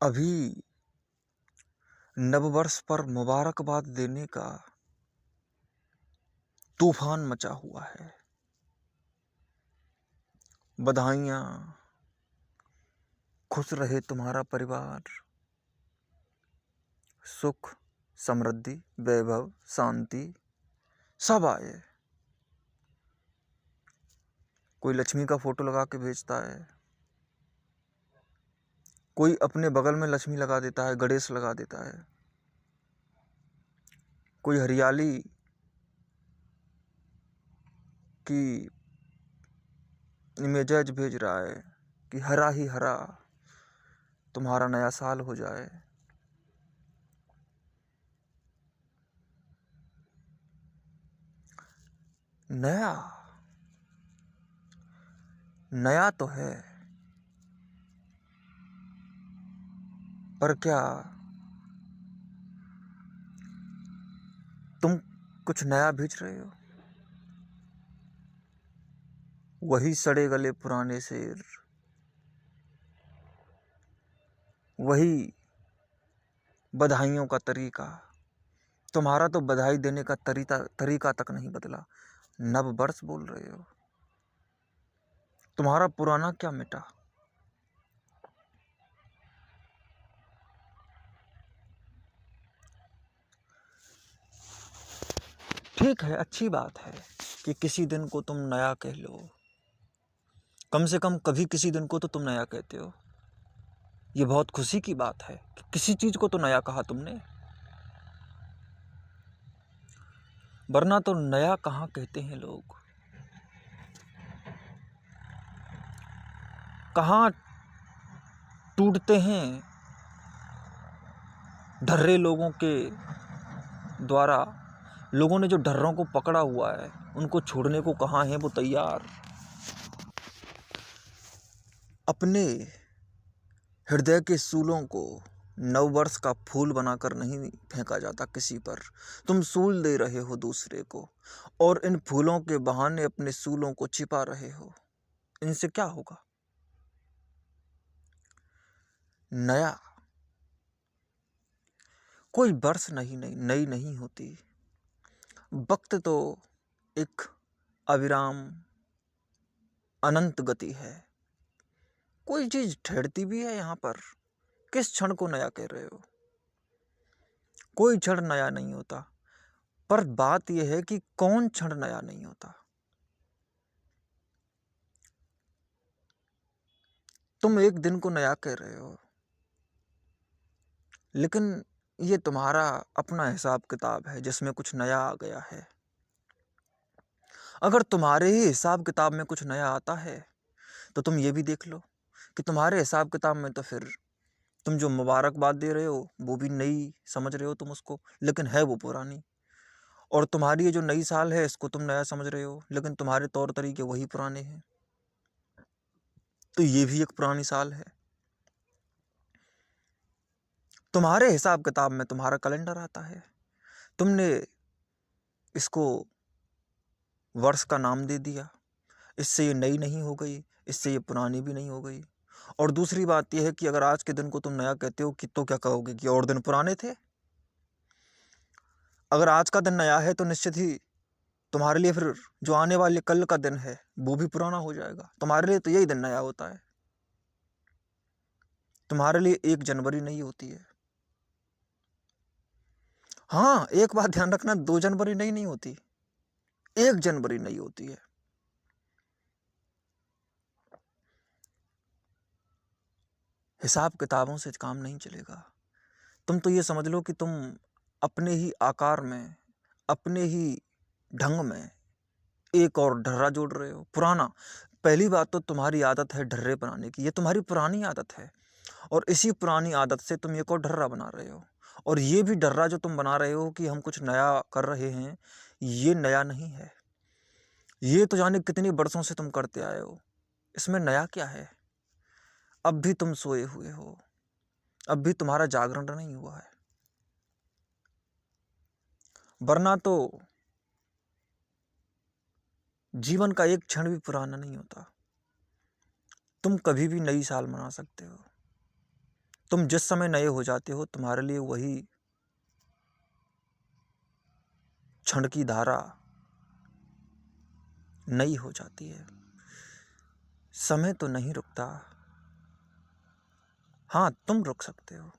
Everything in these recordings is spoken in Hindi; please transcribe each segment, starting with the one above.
अभी नववर्ष पर मुबारकबाद देने का तूफान मचा हुआ है। बधाइयाँ, खुश रहे तुम्हारा परिवार, सुख, समृद्धि, वैभव, शांति सब आए। कोई लक्ष्मी का फोटो लगा के भेजता है, कोई अपने बगल में लक्ष्मी लगा देता है, गणेश लगा देता है, कोई हरियाली की इमेजेज भेज रहा है कि हरा ही हरा तुम्हारा नया साल हो जाए। नया नया तो है, पर क्या तुम कुछ नया भेज रहे हो? वही सड़े गले पुराने शेर, वही बधाइयों का तरीका। तुम्हारा तो बधाई देने का तरीका तक नहीं बदला। नव वर्ष बोल रहे हो, तुम्हारा पुराना क्या मिटा? ठीक है, अच्छी बात है कि किसी दिन को तुम नया कह लो। कम से कम कभी किसी दिन को तो तुम नया कहते हो। ये बहुत खुशी की बात है कि किसी चीज को तो नया कहा तुमने, वरना तो नया कहाँ कहते हैं लोग। कहाँ टूटते हैं ढर्रे लोगों के द्वारा। लोगों ने जो ढर्रों को पकड़ा हुआ है, उनको छोड़ने को कहाँ है वो तैयार। अपने हृदय के सूलों को नववर्ष का फूल बनाकर नहीं फेंका जाता किसी पर। तुम सूल दे रहे हो दूसरे को, और इन फूलों के बहाने अपने सूलों को छिपा रहे हो। इनसे क्या होगा? नया कोई वर्ष नई नहीं होती। वक्त तो एक अविराम अनंत गति है। कोई चीज ठहरती भी है यहाँ पर? किस क्षण को नया कह रहे हो? कोई क्षण नया नहीं होता। पर बात यह है कि कौन क्षण नया नहीं होता। तुम एक दिन को नया कह रहे हो, लेकिन ये तुम्हारा अपना हिसाब किताब है जिसमें कुछ नया आ गया है। अगर तुम्हारे ही हिसाब किताब में कुछ नया आता है तो तुम ये भी देख लो कि तुम्हारे हिसाब किताब में तो फिर तुम जो मुबारकबाद दे रहे हो वो भी नई समझ रहे हो तुम उसको, लेकिन है वो पुरानी। और तुम्हारी ये जो नई साल है इसको तुम नया समझ रहे हो, लेकिन तुम्हारे तौर तरीके वही पुराने हैं। तो ये भी एक पुरानी साल है। तुम्हारे हिसाब किताब में तुम्हारा कैलेंडर आता है, तुमने इसको वर्ष का नाम दे दिया। इससे ये नई नहीं हो गई, इससे ये पुरानी भी नहीं हो गई। और दूसरी बात यह है कि अगर आज के दिन को तुम नया कहते हो कि तो क्या कहोगे कि और दिन पुराने थे? अगर आज का दिन नया है तो निश्चित ही तुम्हारे लिए फिर जो आने वाले कल का दिन है वो भी पुराना हो जाएगा। तुम्हारे लिए तो यही दिन नया होता है। तुम्हारे लिए 1 जनवरी नहीं होती है। हाँ, एक बात ध्यान रखना, 2 जनवरी नहीं होती, 1 जनवरी नहीं होती है। हिसाब किताबों से काम नहीं चलेगा। तुम तो ये समझ लो कि तुम अपने ही आकार में, अपने ही ढंग में एक और ढर्रा जोड़ रहे हो पुराना। पहली बात तो तुम्हारी आदत है ढर्रे बनाने की, ये तुम्हारी पुरानी आदत है। और इसी पुरानी आदत से तुम एक और ढर्रा बना रहे हो। और ये भी ढर्रा जो तुम बना रहे हो कि हम कुछ नया कर रहे हैं, ये नया नहीं है। ये तो जाने कितनी बरसों से तुम करते आए हो। इसमें नया क्या है? अब भी तुम सोए हुए हो, अब भी तुम्हारा जागरण नहीं हुआ है। वरना तो जीवन का एक क्षण भी पुराना नहीं होता। तुम कभी भी नई साल मना सकते हो, तुम जिस समय नए हो जाते हो, तुम्हारे लिए वही क्षण की धारा नई हो जाती है। समय तो नहीं रुकता। हाँ, तुम रुक सकते हो।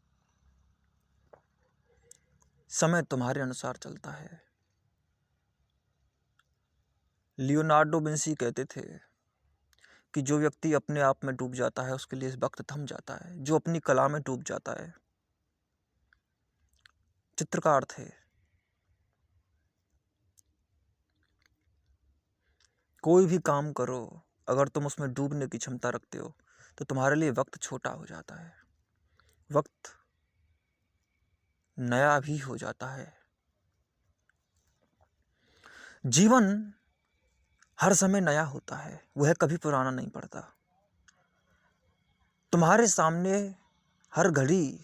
समय तुम्हारे अनुसार चलता है। लियोनार्डो विंसी कहते थे कि जो व्यक्ति अपने आप में डूब जाता है उसके लिए वक्त थम जाता है। जो अपनी कला में डूब जाता है, चित्रकार थे, कोई भी काम करो, अगर तुम उसमें डूबने की क्षमता रखते हो तो तुम्हारे लिए वक्त छोटा हो जाता है, वक्त नया भी हो जाता है। जीवन हर समय नया होता है, वह कभी पुराना नहीं पड़ता। तुम्हारे सामने हर घड़ी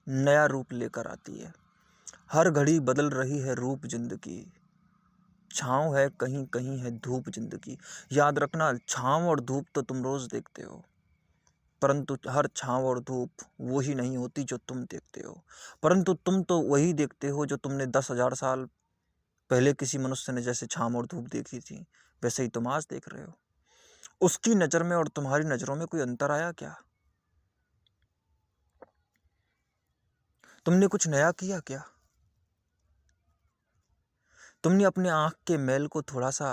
नया रूप लेकर आती है, हर घड़ी बदल रही है रूप जिंदगी। छाँव है कहीं कहीं है धूप जिंदगी। याद रखना, छाँव और धूप तो तुम रोज देखते हो, परंतु हर छाँव और धूप वो ही नहीं होती जो तुम देखते हो। परंतु तुम तो वही देखते हो जो तुमने 10,000 साल पहले किसी मनुष्य ने जैसे छाँव और धूप देखी थी, वैसे ही तुम आज देख रहे हो। उसकी नज़र में और तुम्हारी नज़रों में कोई अंतर आया क्या? तुमने कुछ नया किया क्या? तुमने अपने आँख के मैल को थोड़ा सा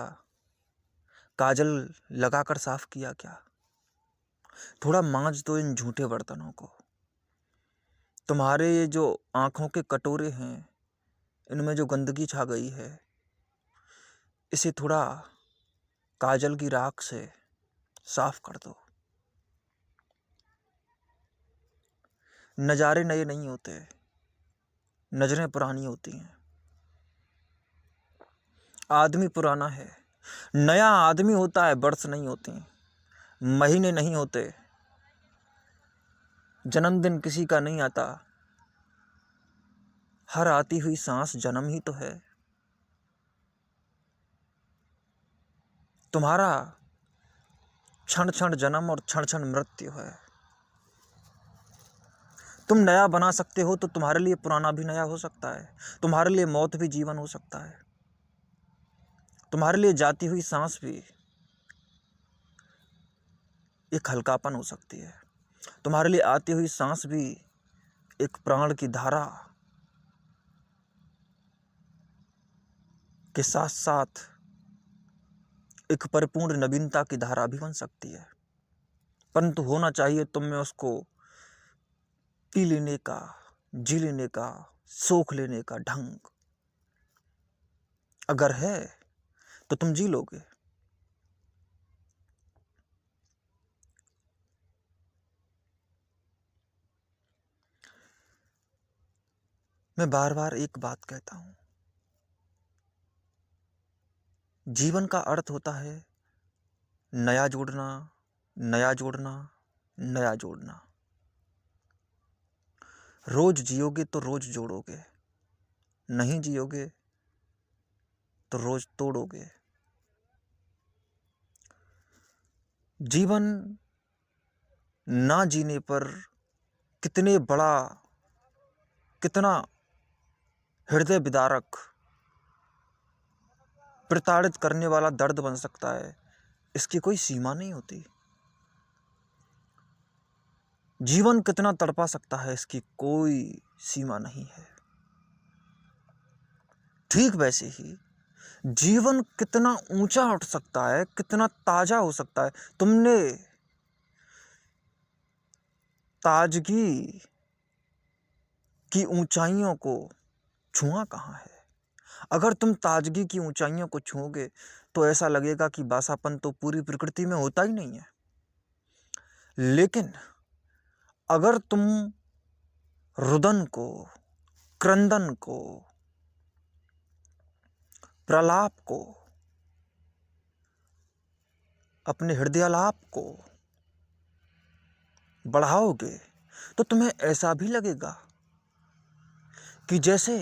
काजल लगाकर साफ किया क्या? थोड़ा मांज दो इन झूठे बर्तनों को। तुम्हारे ये जो आँखों के कटोरे हैं, इनमें जो गंदगी छा गई है, इसे थोड़ा काजल की राख से साफ कर दो। नज़ारे नए नहीं होते, नजरें पुरानी होती हैं। आदमी पुराना है, नया आदमी होता है, वर्ष नहीं होती, महीने नहीं होते, जन्मदिन किसी का नहीं आता। हर आती हुई सांस जन्म ही तो है। तुम्हारा क्षण क्षण जन्म और क्षण क्षण मृत्यु है। तुम नया बना सकते हो तो तुम्हारे लिए पुराना भी नया हो सकता है, तुम्हारे लिए मौत भी जीवन हो सकता है, तुम्हारे लिए जाती हुई सांस भी एक हल्कापन हो सकती है, तुम्हारे लिए आती हुई सांस भी एक प्राण की धारा के साथ साथ एक परिपूर्ण नवीनता की धारा भी बन सकती है। परंतु होना चाहिए तुम में उसको पी लेने का, जी लेने का, सोख लेने का ढंग। अगर है तो तुम जी लोगे। मैं बार बार एक बात कहता हूं, जीवन का अर्थ होता है नया जोड़ना, नया जोड़ना, नया जोड़ना। रोज जियोगे तो रोज जोड़ोगे, नहीं जियोगे तो रोज तोड़ोगे। जीवन ना जीने पर कितना हृदय विदारक, प्रताड़ित करने वाला दर्द बन सकता है, इसकी कोई सीमा नहीं होती। जीवन कितना तड़पा सकता है, इसकी कोई सीमा नहीं है। ठीक वैसे ही जीवन कितना ऊंचा उठ सकता है, कितना ताजा हो सकता है। तुमने ताजगी की ऊंचाइयों को छुआ कहाँ है? अगर तुम ताजगी की ऊंचाइयों को छूओगे तो ऐसा लगेगा कि बासापन तो पूरी प्रकृति में होता ही नहीं है। लेकिन अगर तुम रुदन को, क्रंदन को, प्रलाप को, अपने हृदयालाप को बढ़ाओगे तो तुम्हें ऐसा भी लगेगा कि जैसे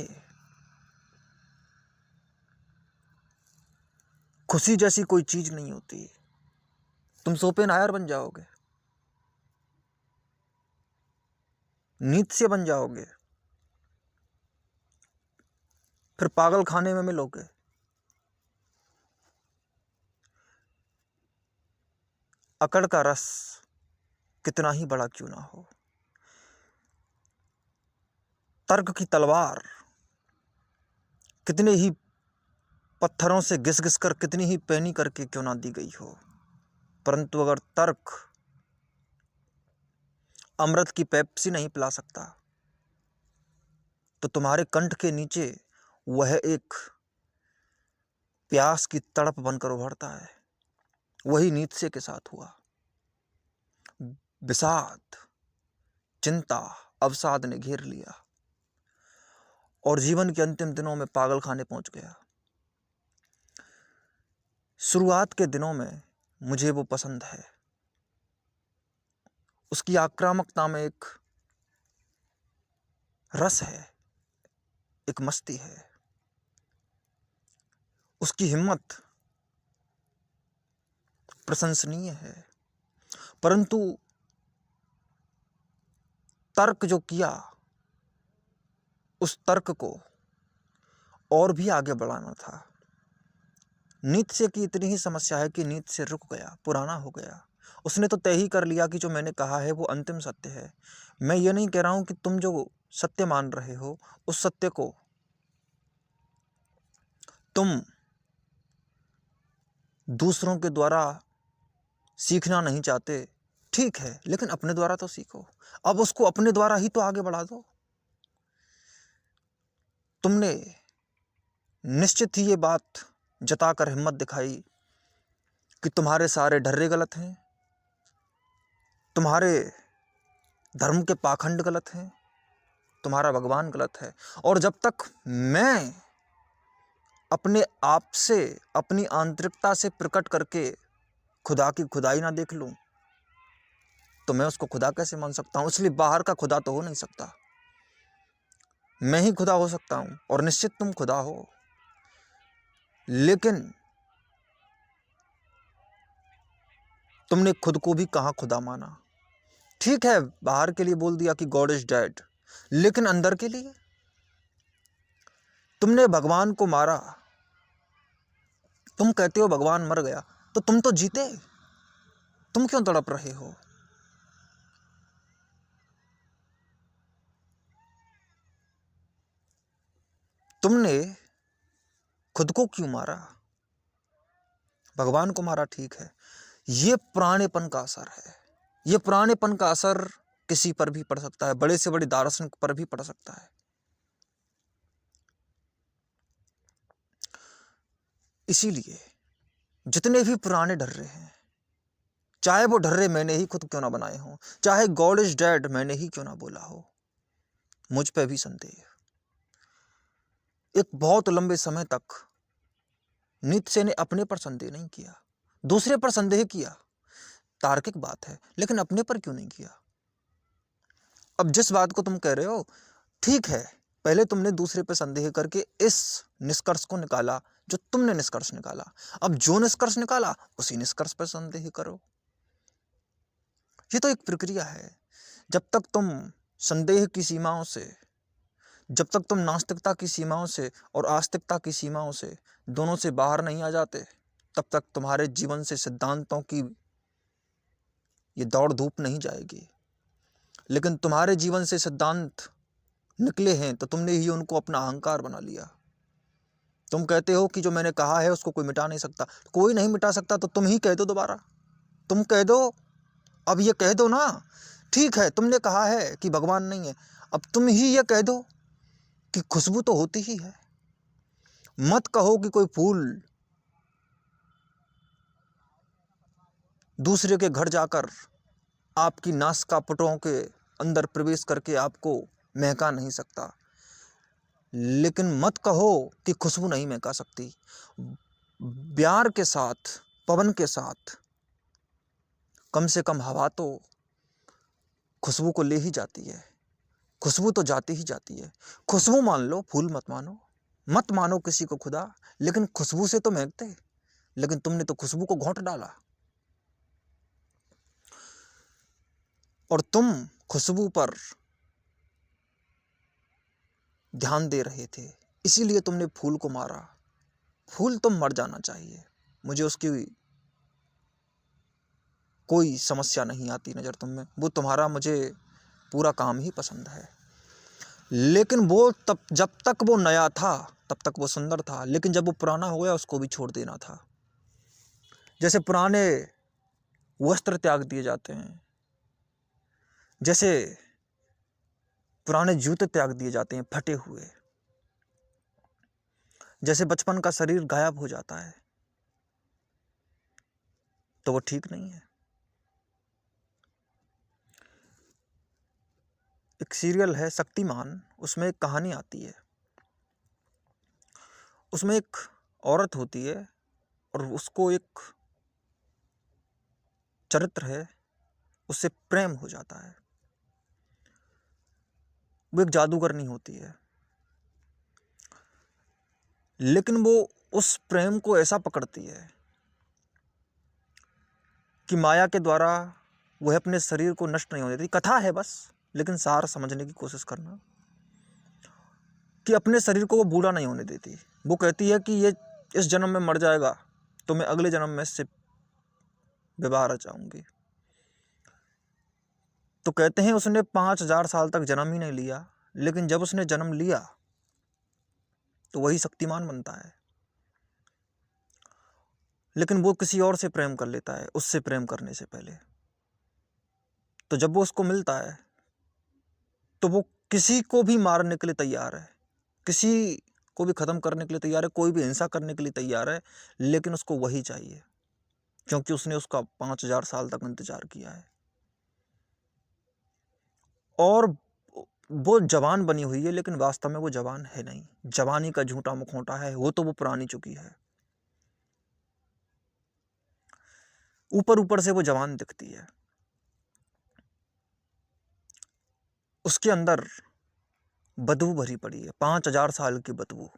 खुशी जैसी कोई चीज नहीं होती। तुम शोपेनहायर बन जाओगे। नींद से बन जाओगे, फिर पागल खाने में मिलोगे। अकड़ का रस कितना ही बड़ा क्यों ना हो, तर्क की तलवार कितने ही पत्थरों से घिस घिस कर, कितनी ही पैनी करके क्यों ना दी गई हो, परंतु अगर तर्क अमृत की पेप्सी नहीं पिला सकता, तो तुम्हारे कंठ के नीचे वह एक प्यास की तड़प बनकर उभरता है। वही नीत्शे के साथ हुआ। विषाद, चिंता, अवसाद ने घेर लिया और जीवन के अंतिम दिनों में पागल खाने पहुंच गया। शुरुआत के दिनों में मुझे वो पसंद है, उसकी आक्रामकता में एक रस है, एक मस्ती है, उसकी हिम्मत प्रशंसनीय है। परंतु तर्क जो किया, उस तर्क को और भी आगे बढ़ाना था। नीत्शे की इतनी ही समस्या है कि नीत्शे रुक गया, पुराना हो गया। उसने तो तय ही कर लिया कि जो मैंने कहा है वो अंतिम सत्य है। मैं ये नहीं कह रहा हूं कि तुम जो सत्य मान रहे हो, उस सत्य को तुम दूसरों के द्वारा सीखना नहीं चाहते, ठीक है, लेकिन अपने द्वारा तो सीखो। अब उसको अपने द्वारा ही तो आगे बढ़ा दो। तुमने निश्चित ही ये बात जताकर हिम्मत दिखाई कि तुम्हारे सारे ढर्रे गलत हैं, तुम्हारे धर्म के पाखंड गलत हैं, तुम्हारा भगवान गलत है। और जब तक मैं अपने आप से, अपनी आंतरिकता से प्रकट करके खुदा की खुदाई ना देख लूं, तो मैं उसको खुदा कैसे मान सकता हूं? इसलिए बाहर का खुदा तो हो नहीं सकता, मैं ही खुदा हो सकता हूं। और निश्चित तुम खुदा हो, लेकिन तुमने खुद को भी कहां खुदा माना। ठीक है, बाहर के लिए बोल दिया कि गॉड इज डेड, लेकिन अंदर के लिए तुमने भगवान को मारा। तुम कहते हो भगवान मर गया, तो तुम तो जीते, तुम क्यों तड़प रहे हो? तुमने खुद को क्यों मारा? भगवान को मारा, ठीक है। ये पुरानेपन का असर है। ये पुरानेपन का असर किसी पर भी पड़ सकता है, बड़े से बड़े दार्शनिक पर भी पड़ सकता है। इसीलिए जितने भी पुराने ढर्रे हैं, चाहे वो ढर्रे मैंने ही खुद क्यों ना बनाए हों, चाहे गॉड इज डेड मैंने ही क्यों ना बोला हो, मुझ पे भी संदेह। एक बहुत लंबे समय तक नीत्शे ने अपने पर संदेह नहीं किया, दूसरे पर संदेह किया, तार्किक बात है, लेकिन अपने पर क्यों नहीं किया? अब जिस बात को तुम कह रहे हो, ठीक है, पहले तुमने दूसरे पर संदेह करके इस निष्कर्ष को निकाला जो तुमने निष्कर्ष निकाला। अब जो निष्कर्ष निकाला उसी निष्कर्ष पर संदेह करो। ये तो एक प्रक्रिया है। जब तक तुम संदेह की सीमाओं से, जब तक तुम नास्तिकता की सीमाओं से और आस्तिकता की सीमाओं से, दोनों से बाहर नहीं आ जाते, तब तक तुम्हारे जीवन से सिद्धांतों की ये दौड़ धूप नहीं जाएगी। लेकिन तुम्हारे जीवन से सिद्धांत निकले हैं तो तुमने ही उनको अपना अहंकार बना लिया। तुम कहते हो कि जो मैंने कहा है उसको कोई मिटा नहीं सकता। कोई नहीं मिटा सकता तो तुम ही कह दो दोबारा, तुम कह दो। अब ये कह दो ना, ठीक है, तुमने कहा है कि भगवान नहीं है, अब तुम ही ये कह दो कि खुशबू तो होती ही है। मत कहो कि कोई फूल दूसरे के घर जाकर आपकी नासिकापुटों के अंदर प्रवेश करके आपको महका नहीं सकता, लेकिन मत कहो कि खुशबू नहीं महका सकती। प्यार के साथ, पवन के साथ कम से कम हवा तो खुशबू को ले ही जाती है, खुशबू तो जाती ही जाती है। खुशबू मान लो, फूल मत मानो, मत मानो किसी को खुदा, लेकिन खुशबू से तो महकते। लेकिन तुमने तो खुशबू को घोंट डाला और तुम खुशबू पर ध्यान दे रहे थे, इसीलिए तुमने फूल को मारा। फूल तो मर जाना चाहिए, मुझे उसकी कोई समस्या नहीं आती नज़र तुम में, वो तुम्हारा मुझे पूरा काम ही पसंद है। लेकिन वो तब, जब तक वो नया था तब तक वो सुंदर था, लेकिन जब वो पुराना हो गया उसको भी छोड़ देना था। जैसे पुराने वस्त्र त्याग दिए जाते हैं, जैसे पुराने जूते त्याग दिए जाते हैं फटे हुए, जैसे बचपन का शरीर गायब हो जाता है, तो वो ठीक नहीं है। एक सीरियल है शक्तिमान, उसमें एक कहानी आती है। उसमें एक औरत होती है और उसको एक चरित्र है, उससे प्रेम हो जाता है। वो एक जादूगरनी होती है, लेकिन वो उस प्रेम को ऐसा पकड़ती है कि माया के द्वारा वह अपने शरीर को नष्ट नहीं होने देती। कथा है बस, लेकिन सार समझने की कोशिश करना, कि अपने शरीर को वो बूढ़ा नहीं होने देती। वो कहती है कि ये इस जन्म में मर जाएगा तो मैं अगले जन्म में इससे विवाह रचाऊंगी। तो कहते हैं उसने 5000 साल तक जन्म ही नहीं लिया, लेकिन जब उसने जन्म लिया तो वही शक्तिमान बनता है। लेकिन वो किसी और से प्रेम कर लेता है उससे प्रेम करने से पहले। तो जब वो उसको मिलता है तो वो किसी को भी मारने के लिए तैयार है, किसी को भी खत्म करने के लिए तैयार है, कोई भी हिंसा करने के लिए तैयार है, लेकिन उसको वही चाहिए, क्योंकि उसने उसका 5000 साल तक इंतजार किया है। और वो जवान बनी हुई है, लेकिन वास्तव में वो जवान है नहीं, जवानी का झूठा मुखौटा है, वो तो वो पुरानी चुकी है। ऊपर ऊपर से वो जवान दिखती है, उसके अंदर बदबू भरी पड़ी है, 5000 साल की बदबू।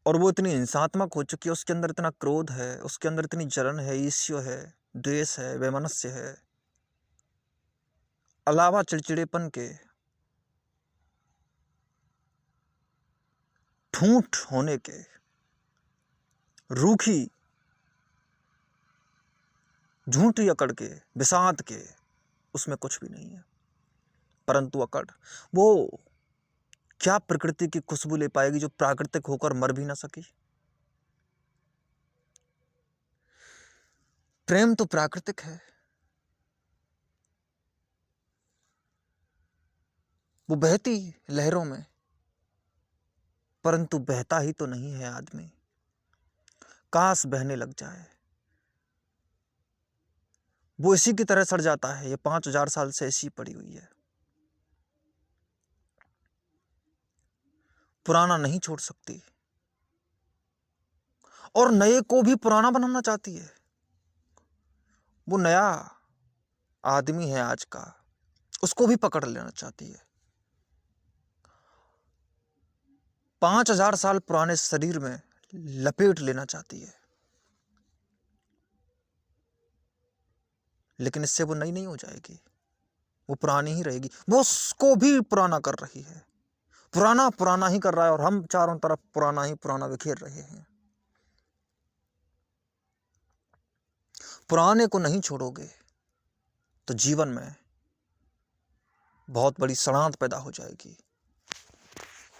और वो इतनी हिंसात्मक हो चुकी है, उसके अंदर इतना क्रोध है, उसके अंदर इतनी जलन है, ईर्ष्या है, द्वेष है, वैमनस्य है, अलावा चिड़चिड़ेपन के, ठूठ होने के, रूखी झूठी अकड़ के, विषाद के, उसमें कुछ भी नहीं है। परंतु अकड़ वो क्या प्रकृति की खुशबू ले पाएगी जो प्राकृतिक होकर मर भी ना सकी। प्रेम तो प्राकृतिक है, वो बहती लहरों में, परंतु बहता ही तो नहीं है आदमी। काश बहने लग जाए, वो इसी की तरह सड़ जाता है। ये 5000 साल से ऐसी पड़ी हुई है, पुराना नहीं छोड़ सकती, और नए को भी पुराना बनाना चाहती है। वो नया आदमी है आज का, उसको भी पकड़ लेना चाहती है। 5000 साल पुराने शरीर में लपेट लेना चाहती है, लेकिन इससे वो नई नहीं हो जाएगी, वो पुरानी ही रहेगी। वो उसको भी पुराना कर रही है, पुराना पुराना ही कर रहा है, और हम चारों तरफ पुराना ही पुराना बिखेर रहे हैं। पुराने को नहीं छोड़ोगे तो जीवन में बहुत बड़ी सड़ांत पैदा हो जाएगी।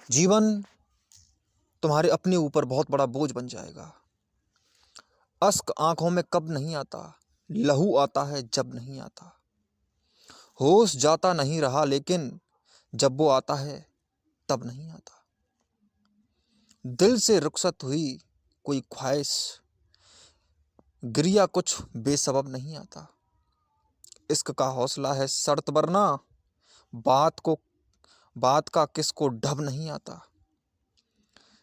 जीवन तुम्हारे अपने ऊपर बहुत बड़ा बोझ बन जाएगा। अश्क आंखों में कब नहीं आता, लहू आता है जब नहीं आता। होश जाता नहीं रहा, लेकिन जब वो आता है तब नहीं आता। दिल से रुखसत हुई कोई ख्वाहिश, गिरिया कुछ बेसबब नहीं आता। इश्क का हौसला है शर्त वरना, बात का किसको ढब नहीं आता।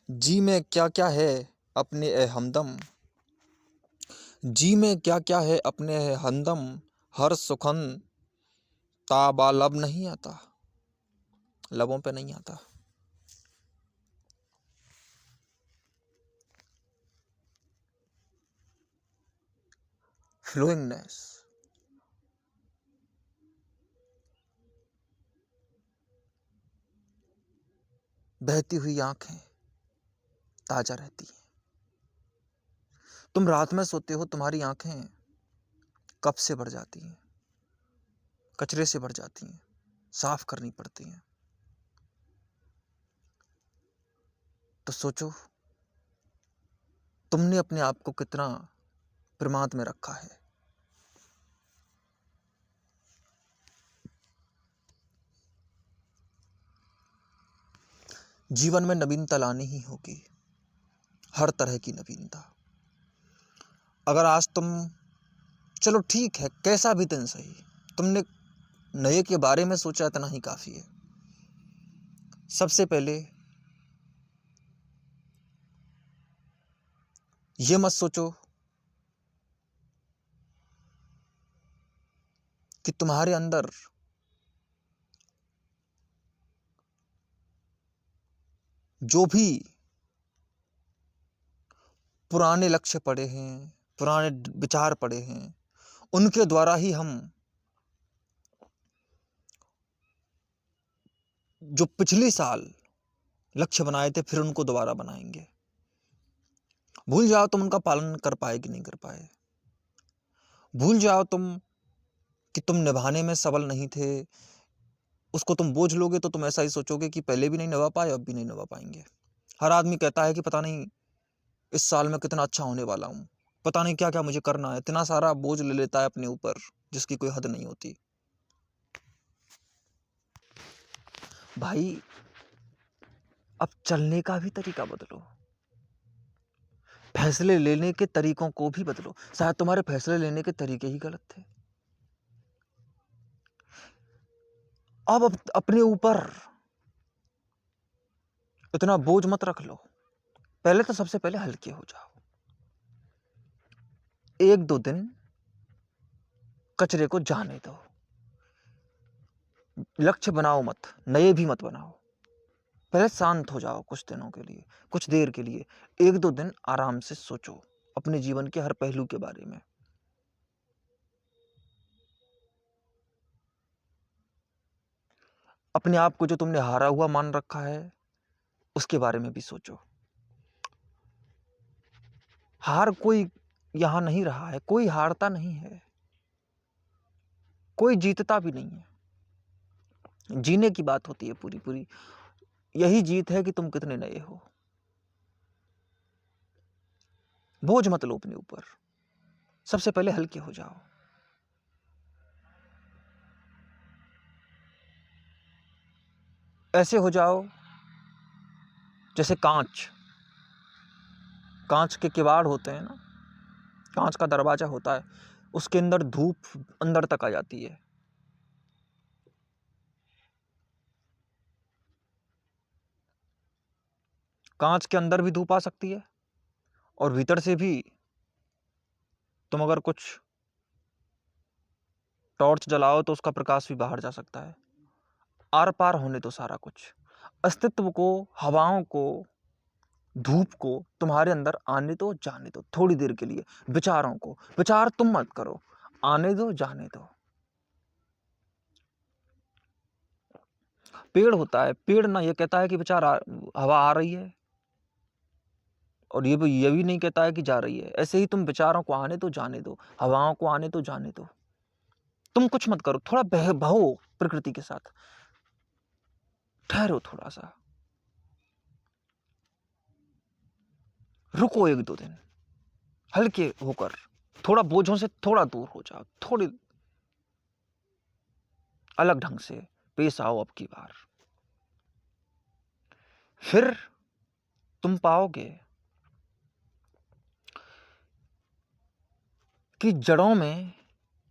जी में क्या क्या है अपने ए हमदम, जी में क्या क्या है अपने है हमदम, हर सुखन ताबालब नहीं आता, लबों पे नहीं आता। फ्लोइंगनेस, बहती हुई आंखें ताजा रहती हैं। तुम रात में सोते हो, तुम्हारी आंखें कफ से भर जाती हैं, कचरे से भर जाती हैं, साफ करनी पड़ती हैं। तो सोचो तुमने अपने आप को कितना प्रमाद में रखा है। जीवन में नवीनता लानी ही होगी, हर तरह की नवीनता। अगर आज तुम, चलो ठीक है, कैसा भी दिन सही, तुमने नए के बारे में सोचा, इतना ही काफी है। सबसे पहले ये मत सोचो कि तुम्हारे अंदर जो भी पुराने लक्ष्य पड़े हैं, पुराने विचार पड़े हैं, उनके द्वारा ही हम जो पिछले साल लक्ष्य बनाए थे फिर उनको दोबारा बनाएंगे। भूल जाओ तुम उनका पालन कर पाए कि नहीं कर पाए। भूल जाओ तुम कि तुम निभाने में सबल नहीं थे। उसको तुम बोझ लोगे तो तुम ऐसा ही सोचोगे कि पहले भी नहीं निभा पाए, अब भी नहीं निभा पाएंगे। हर आदमी कहता है कि पता नहीं इस साल में कितना अच्छा होने वाला हूं, पता नहीं क्या क्या मुझे करना है। इतना सारा बोझ ले लेता है अपने ऊपर जिसकी कोई हद नहीं होती। भाई अब चलने का भी तरीका बदलो, फैसले लेने के तरीकों को भी बदलो। शायद तुम्हारे फैसले लेने के तरीके ही गलत थे। अब अपने ऊपर इतना बोझ मत रख लो। पहले तो सबसे पहले हल्के हो जाओ। 1-2 दिन कचरे को जाने दो। लक्ष्य बनाओ मत, नए भी मत बनाओ। पहले शांत हो जाओ कुछ दिनों के लिए, कुछ देर के लिए। 1-2 दिन आराम से सोचो अपने जीवन के हर पहलू के बारे में। अपने आप को जो तुमने हारा हुआ मान रखा है उसके बारे में भी सोचो। हार कोई यहां नहीं रहा है, कोई हारता नहीं है, कोई जीतता भी नहीं है। जीने की बात होती है पूरी पूरी। यही जीत है कि तुम कितने नए हो। बोझ मत लो अपने ऊपर, सबसे पहले हल्के हो जाओ। ऐसे हो जाओ जैसे कांच के किवाड़ होते हैं ना, कांच का दरवाजा होता है, उसके अंदर धूप अंदर तक आ जाती है। कांच के अंदर भी धूप आ सकती है और भीतर से भी तुम अगर कुछ टॉर्च जलाओ तो उसका प्रकाश भी बाहर जा सकता है। आर पार होने दो सारा कुछ। अस्तित्व को, हवाओं को, धूप को तुम्हारे अंदर आने दो, जाने दो थोड़ी देर के लिए। विचारों को, विचार तुम मत करो, आने दो, जाने दो। पेड़ होता है, पेड़ ना ये कहता है कि हवा आ रही है, और ये भी नहीं कहता है कि जा रही है। ऐसे ही तुम विचारों को आने दो, जाने दो, हवाओं को आने दो, जाने दो। तुम कुछ मत करो, थोड़ा बहो प्रकृति के साथ, ठहरो थोड़ा सा, रुको 1-2 दिन, हल्के होकर थोड़ा बोझों से थोड़ा दूर हो जाओ, थोड़ी अलग ढंग से पेश आओ अब की बार। फिर तुम पाओगे कि जड़ों में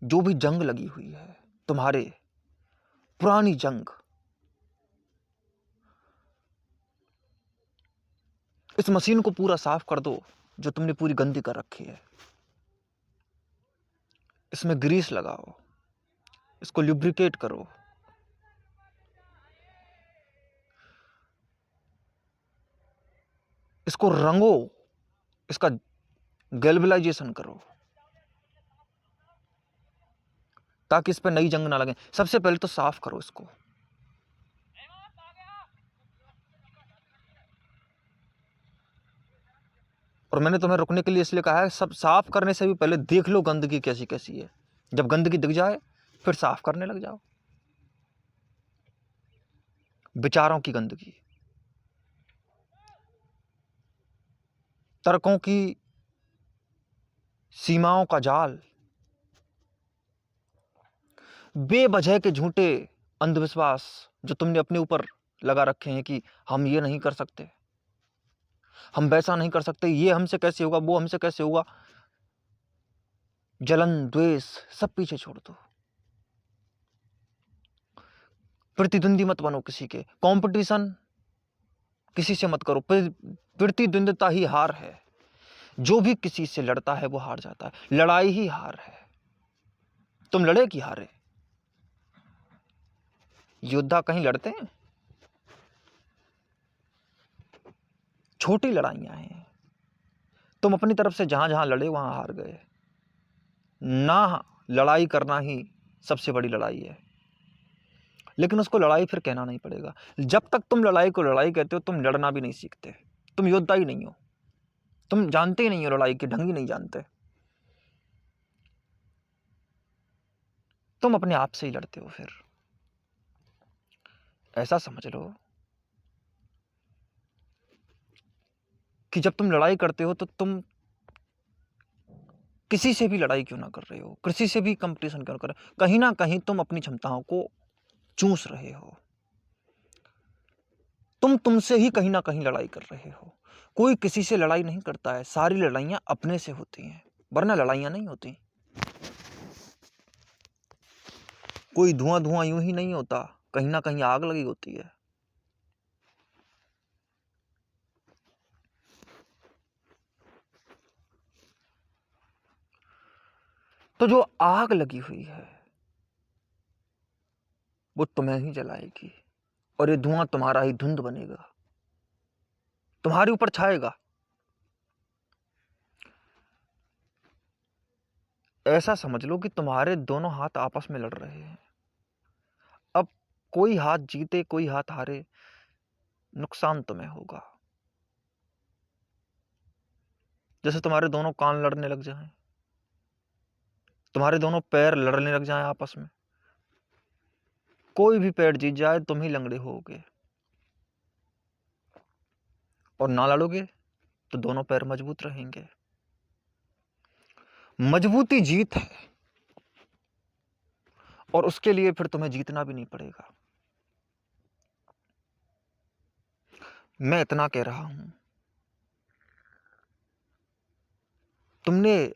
जो भी जंग लगी हुई है, तुम्हारे पुरानी जंग, इस मशीन को पूरा साफ कर दो जो तुमने पूरी गंदी कर रखी है। इसमें ग्रीस लगाओ, इसको लुब्रिकेट करो, इसको रंगो, इसका गैल्वेनाइजेशन करो ताकि इस पर नई जंग ना लगे। सबसे पहले तो साफ करो इसको। और मैंने तुम्हें रुकने के लिए इसलिए कहा है, सब साफ करने से भी पहले देख लो गंदगी कैसी कैसी है। जब गंदगी दिख जाए फिर साफ करने लग जाओ। विचारों की गंदगी, तर्कों की सीमाओं का जाल, बेवजह के झूठे अंधविश्वास जो तुमने अपने ऊपर लगा रखे हैं कि हम ये नहीं कर सकते, हम वैसा नहीं कर सकते, ये हमसे कैसे होगा, वो हमसे कैसे होगा। जलन, द्वेष सब पीछे छोड़ दो। प्रतिद्वंदी मत बनो किसी के, कंपटीशन किसी से मत करो। प्रतिद्वंदिता ही हार है। जो भी किसी से लड़ता है वो हार जाता है। लड़ाई ही हार है। तुम लड़े कि हारे? योद्धा कहीं लड़ते हैं? छोटी लड़ाइयां हैं। तुम अपनी तरफ से जहां जहां लड़े वहां हार गए। ना लड़ाई करना ही सबसे बड़ी लड़ाई है, लेकिन उसको लड़ाई फिर कहना नहीं पड़ेगा। जब तक तुम लड़ाई को लड़ाई कहते हो, तुम लड़ना भी नहीं सीखते। तुम योद्धा ही नहीं हो। तुम जानते ही नहीं हो, लड़ाई के ढंग ही नहीं जानते। तुम अपने आप से ही लड़ते हो। फिर ऐसा समझ लो कि जब तुम लड़ाई करते हो तो तुम किसी से भी लड़ाई क्यों ना कर रहे हो, किसी से भी कंपटीशन क्यों कर रहे हो, कहीं ना कहीं तुम अपनी क्षमताओं को चूस रहे हो। तुम तुमसे ही कहीं ना कहीं लड़ाई कर रहे हो। कोई किसी से लड़ाई नहीं करता है। सारी लड़ाइयां अपने से होती हैं, वरना लड़ाइयां नहीं होती। कोई धुआं धुआं यूं ही नहीं होता, कहीं ना कहीं आग लगी होती है। तो जो आग लगी हुई है वो तुम्हें ही जलाएगी, और ये धुआं तुम्हारा ही धुंध बनेगा, तुम्हारे ऊपर छाएगा। ऐसा समझ लो कि तुम्हारे दोनों हाथ आपस में लड़ रहे हैं। अब कोई हाथ जीते कोई हाथ हारे, नुकसान तुम्हें होगा। जैसे तुम्हारे दोनों कान लड़ने लग जाएं, तुम्हारे दोनों पैर लड़ने लग जाएं आपस में, कोई भी पैर जीत जाए तुम ही लंगड़े होगे। और ना लड़ोगे तो दोनों पैर मजबूत रहेंगे। मजबूती जीत है, और उसके लिए फिर तुम्हें जीतना भी नहीं पड़ेगा। मैं इतना कह रहा हूं, तुमने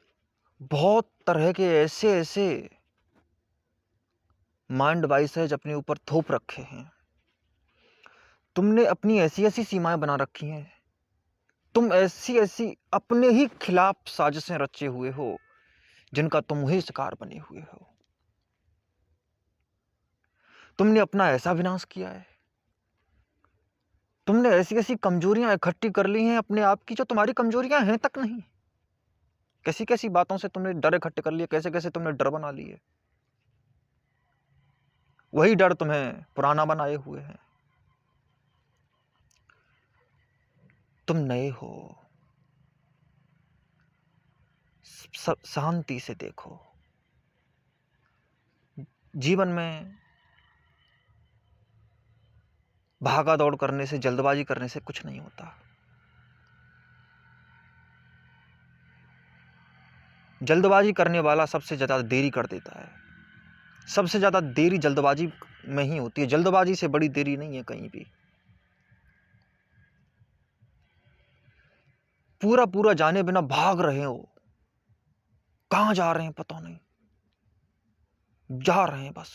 बहुत तरह के ऐसे ऐसे माइंड डिवाइसेज अपने ऊपर थोप रखे हैं। तुमने अपनी ऐसी ऐसी सीमाएं बना रखी हैं। तुम ऐसी ऐसी अपने ही खिलाफ साजिशें रचे हुए हो जिनका तुम ही शिकार बने हुए हो। तुमने अपना ऐसा विनाश किया है। तुमने ऐसी ऐसी कमजोरियां इकट्ठी कर ली हैं अपने आप की जो तुम्हारी कमजोरियां हैं तक नहीं। कैसी कैसी बातों से तुमने डर इकट्ठे कर लिए, कैसे कैसे तुमने डर बना लिए। वही डर तुम्हें पुराना बनाए हुए हैं। तुम नए हो। शांति से देखो। जीवन में भागा दौड़ करने से, जल्दबाजी करने से कुछ नहीं होता। जल्दबाजी करने वाला सबसे ज्यादा देरी कर देता है। सबसे ज्यादा देरी जल्दबाजी में ही होती है। जल्दबाजी से बड़ी देरी नहीं है कहीं भी। पूरा पूरा जाने बिना भाग रहे हो, कहां जा रहे हैं पता नहीं, जा रहे हैं बस।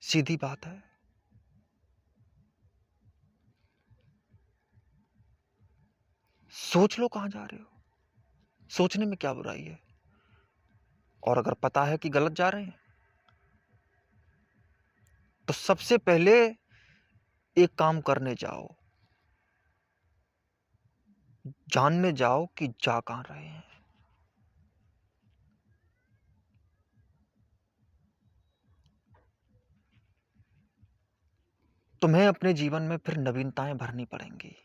सीधी बात है। सोच लो कहां जा रहे हो। सोचने में क्या बुराई है। और अगर पता है कि गलत जा रहे हैं तो सबसे पहले एक काम करने जाओ, जानने जाओ कि जा कहां रहे हैं। तुम्हें अपने जीवन में फिर नवीनताएं भरनी पड़ेंगी।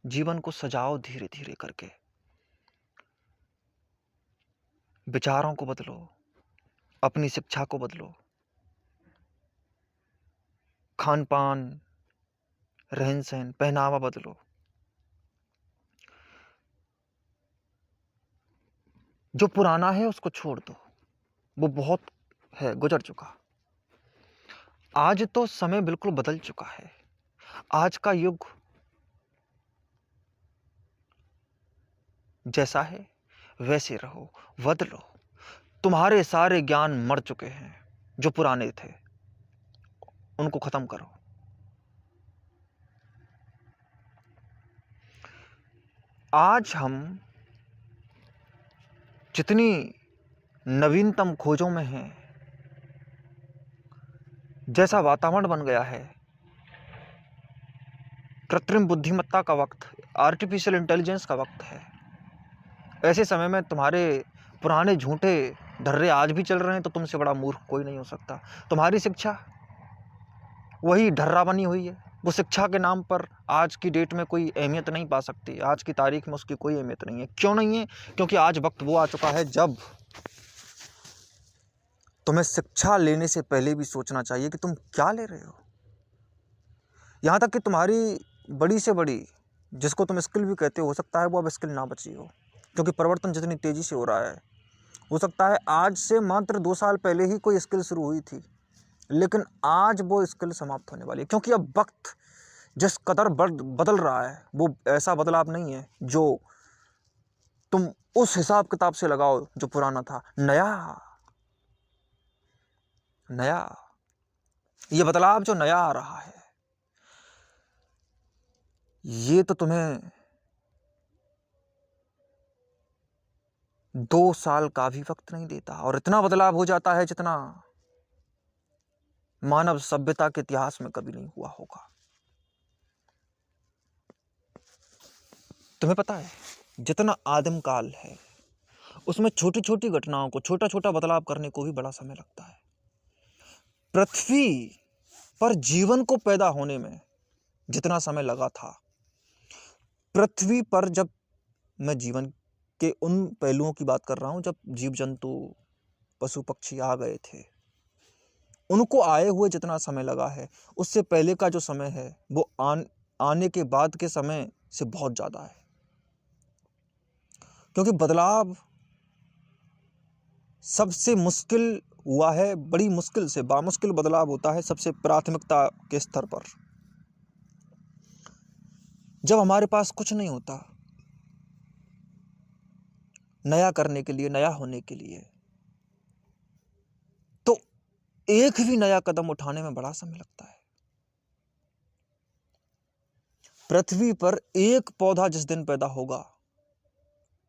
जीवन को सजाओ धीरे धीरे करके। विचारों को बदलो, अपनी शिक्षा को बदलो, खान पान, रहन सहन, पहनावा बदलो। जो पुराना है उसको छोड़ दो, वो बहुत है, गुजर चुका। आज तो समय बिल्कुल बदल चुका है। आज का युग जैसा है वैसे रहो, बदलो। तुम्हारे सारे ज्ञान मर चुके हैं, जो पुराने थे उनको खत्म करो। आज हम जितनी नवीनतम खोजों में हैं, जैसा वातावरण बन गया है, कृत्रिम बुद्धिमत्ता का वक्त, आर्टिफिशियल इंटेलिजेंस का वक्त है। ऐसे समय में तुम्हारे पुराने झूठे ढर्रे आज भी चल रहे हैं तो तुमसे बड़ा मूर्ख कोई नहीं हो सकता। तुम्हारी शिक्षा वही ढर्रा बनी हुई है। वो शिक्षा के नाम पर आज की डेट में कोई अहमियत नहीं पा सकती। आज की तारीख में उसकी कोई अहमियत नहीं है। क्यों नहीं है? क्योंकि आज वक्त वो आ चुका है जब तुम्हें शिक्षा लेने से पहले भी सोचना चाहिए कि तुम क्या ले रहे हो। यहाँ तक कि तुम्हारी बड़ी से बड़ी, जिसको तुम स्किल भी कहते हो सकता है वो अब स्किल ना बची हो, क्योंकि परिवर्तन जितनी तेज़ी से हो रहा है। हो सकता है आज से मात्र 2 साल पहले ही कोई स्किल शुरू हुई थी, लेकिन आज वो स्किल समाप्त होने वाली है, क्योंकि अब वक्त जिस कदर बदल रहा है वो ऐसा बदलाव नहीं है जो तुम उस हिसाब किताब से लगाओ जो पुराना था। नया नया ये बदलाव जो नया आ रहा है, ये तो तुम्हें 2 साल का भी वक्त नहीं देता, और इतना बदलाव हो जाता है जितना मानव सभ्यता के इतिहास में कभी नहीं हुआ होगा। तुम्हें पता है, जितना आदिम काल है उसमें छोटी छोटी घटनाओं को, छोटा छोटा बदलाव करने को भी बड़ा समय लगता है। पृथ्वी पर जीवन को पैदा होने में जितना समय लगा था, पृथ्वी पर जब, मैं जीवन के उन पहलुओं की बात कर रहा हूं जब जीव जंतु, पशु पक्षी आ गए थे, उनको आए हुए जितना समय लगा है, उससे पहले का जो समय है वो आने के बाद के समय से बहुत ज्यादा है। क्योंकि बदलाव सबसे मुश्किल हुआ है, बड़ी मुश्किल से बामुश्किल बदलाव होता है सबसे प्राथमिकता के स्तर पर। जब हमारे पास कुछ नहीं होता नया करने के लिए, नया होने के लिए, तो एक भी नया कदम उठाने में बड़ा समय लगता है। पृथ्वी पर एक पौधा जिस दिन पैदा होगा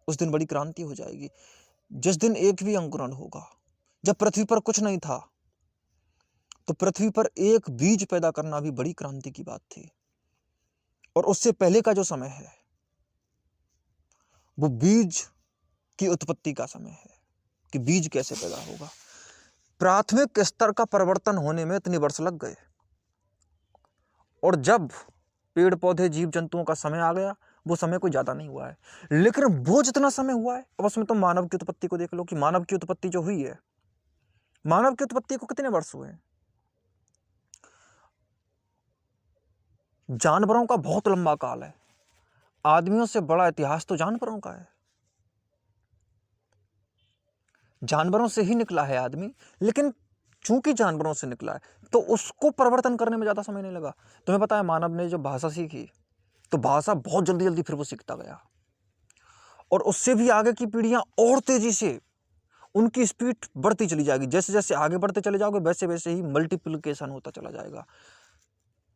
उस दिन बड़ी क्रांति हो जाएगी। जिस दिन एक भी अंकुरण होगा, जब पृथ्वी पर कुछ नहीं था तो पृथ्वी पर एक बीज पैदा करना भी बड़ी क्रांति की बात थी। और उससे पहले का जो समय है वो बीज की उत्पत्ति का समय है, कि बीज कैसे पैदा होगा। प्राथमिक स्तर का परिवर्तन होने में इतने वर्ष लग गए, और जब पेड़ पौधे जीव जंतुओं का समय आ गया, वो समय कोई ज्यादा नहीं हुआ है। लेकिन वो जितना समय हुआ है, अब उसमें तो मानव की उत्पत्ति को देख लो, कि मानव की उत्पत्ति जो हुई है, मानव की उत्पत्ति को कितने वर्ष हुए हैं। जानवरों का बहुत लंबा काल है। आदमियों से बड़ा इतिहास तो जानवरों का है। जानवरों से ही निकला है आदमी, लेकिन चूंकि जानवरों से निकला है तो उसको परिवर्तन करने में ज्यादा समय नहीं लगा। तुम्हें पता है, मानव ने जब भाषा सीखी तो भाषा बहुत जल्दी जल्दी फिर वो सीखता गया, और उससे भी आगे की पीढ़ियां और तेजी से, उनकी स्पीड बढ़ती चली जाएगी। जैसे जैसे आगे बढ़ते चले जाओगे वैसे वैसे ही मल्टीप्लिकेशन होता चला जाएगा।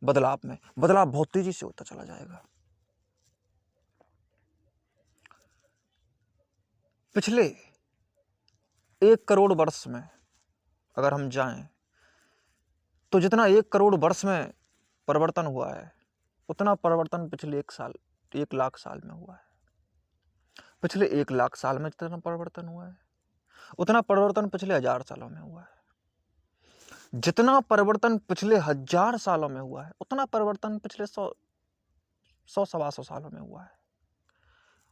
बदलाव में बदलाव बहुत तेजी से होता चला जाएगा। पिछले 1 करोड़ वर्ष में अगर हम जाएं तो जितना 1 करोड़ वर्ष में परिवर्तन हुआ है, उतना परिवर्तन पिछले 1 लाख साल में हुआ है। पिछले 1 लाख साल में जितना परिवर्तन हुआ है, उतना परिवर्तन पिछले 1000 सालों में हुआ है। जितना परिवर्तन पिछले 1000 सालों में हुआ है, उतना परिवर्तन पिछले 100 सवा 100 सालों में हुआ है।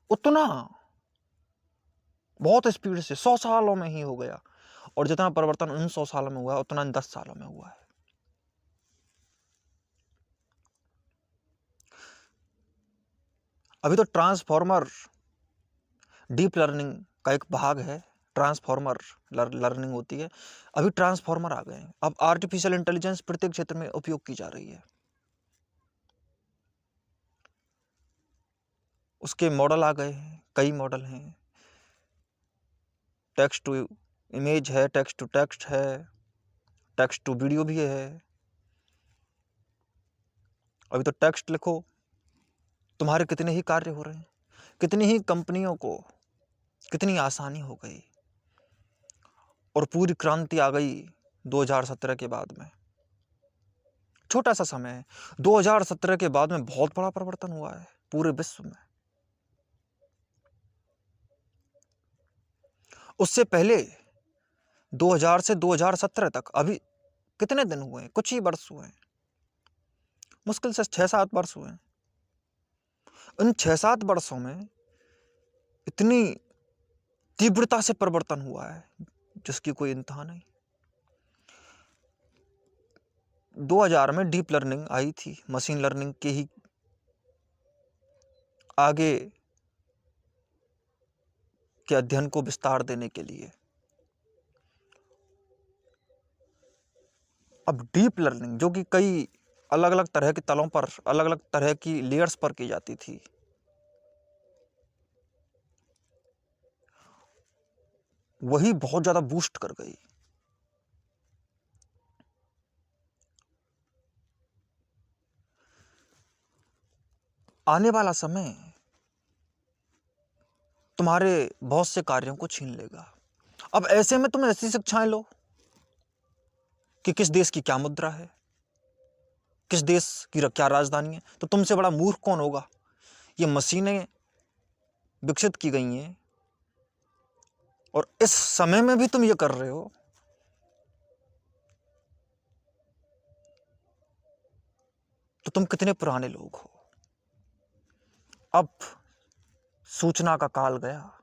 उतना बहुत स्पीड से 100 सालों में ही हो गया। और जितना परिवर्तन उन 100 सालों में हुआ है, उतना इन 10 सालों में हुआ है। अभी तो ट्रांसफॉर्मर डीप लर्निंग का एक भाग है। ट्रांसफॉर्मर लर्निंग होती है। अभी ट्रांसफॉर्मर आ गए हैं। अब आर्टिफिशियल इंटेलिजेंस प्रत्येक क्षेत्र में उपयोग की जा रही है। उसके मॉडल आ गए हैं, कई मॉडल हैं। टेक्स्ट टू इमेज है, टेक्स्ट टू टेक्स्ट है, टेक्स्ट टू वीडियो भी है। अभी तो टेक्स्ट लिखो, तुम्हारे कितने ही कार्य हो रहे हैं, कितनी ही कंपनियों को कितनी आसानी हो गई। और पूरी क्रांति आ गई 2017 के बाद में। छोटा सा समय है, 2017 के बाद में बहुत बड़ा परिवर्तन हुआ है पूरे विश्व में। उससे पहले 2000 से 2017 तक अभी कितने दिन हुए हैं? कुछ ही वर्ष हुए हैं, मुश्किल से 6-7 वर्ष हुए हैं। इन 6-7 वर्षों में इतनी तीव्रता से परिवर्तन हुआ है जिसकी कोई इंतहा नहीं। 2000 में डीप लर्निंग आई थी, मशीन लर्निंग के ही आगे के अध्ययन को विस्तार देने के लिए। अब डीप लर्निंग, जो कि कई अलग अलग तरह के तलों पर, अलग अलग तरह की लेयर्स पर की जाती थी, वही बहुत ज्यादा बूस्ट कर गई। आने वाला समय तुम्हारे बहुत से कार्यों को छीन लेगा। अब ऐसे में तुम ऐसी शिक्षाएं लो कि किस देश की क्या मुद्रा है, किस देश की क्या राजधानी है, तो तुमसे बड़ा मूर्ख कौन होगा? ये मशीनें विकसित की गई हैं और इस समय में भी तुम ये कर रहे हो, तो तुम कितने पुराने लोग हो। अब सूचना का काल गया।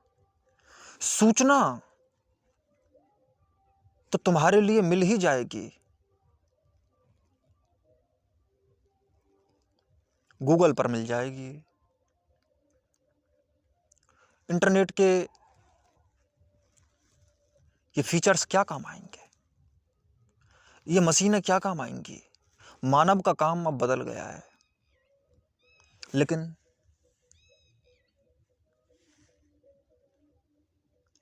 सूचना तो तुम्हारे लिए मिल ही जाएगी। गूगल पर मिल जाएगी। इंटरनेट के ये फीचर्स क्या काम आएंगे? ये मशीनें क्या काम आएंगी? मानव का काम अब बदल गया है। लेकिन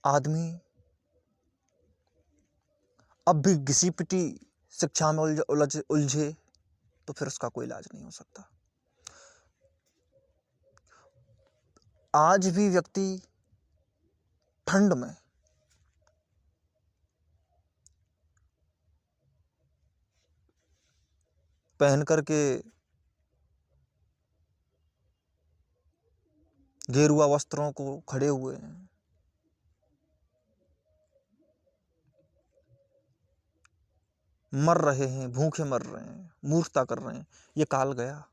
आदमी अब भी घिसी पिटी शिक्षा में उलझे तो फिर उसका कोई इलाज नहीं हो सकता। आज भी व्यक्ति ठंड में पहन करके गेरुआ वस्त्रों को खड़े हुए हैं, मर रहे हैं, भूखे मर रहे हैं, मूर्खता कर रहे हैं। ये काल गया।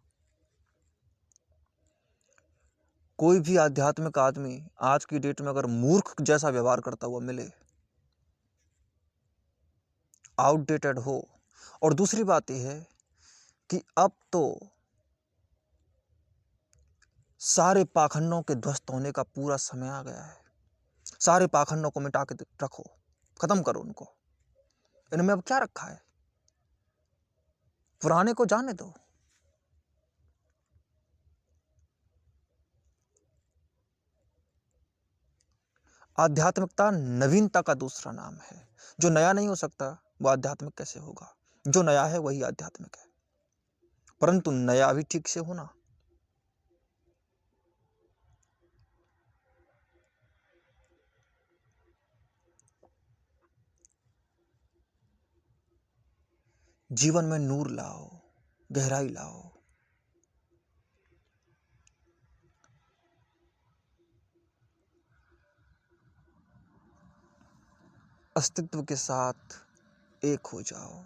कोई भी आध्यात्मिक आदमी आज की डेट में अगर मूर्ख जैसा व्यवहार करता हुआ मिले, आउटडेटेड हो। और दूसरी बात यह है कि अब तो सारे पाखंडों के ध्वस्त होने का पूरा समय आ गया है। सारे पाखंडों को मिटा के रखो, खत्म करो उनको। इनमें अब क्या रखा है? पुराने को जाने दो। आध्यात्मिकता नवीनता का दूसरा नाम है। जो नया नहीं हो सकता वो आध्यात्मिक कैसे होगा? जो नया है वही आध्यात्मिक है, परंतु नया भी ठीक से होना। जीवन में नूर लाओ, गहराई लाओ। अस्तित्व के साथ एक हो जाओ।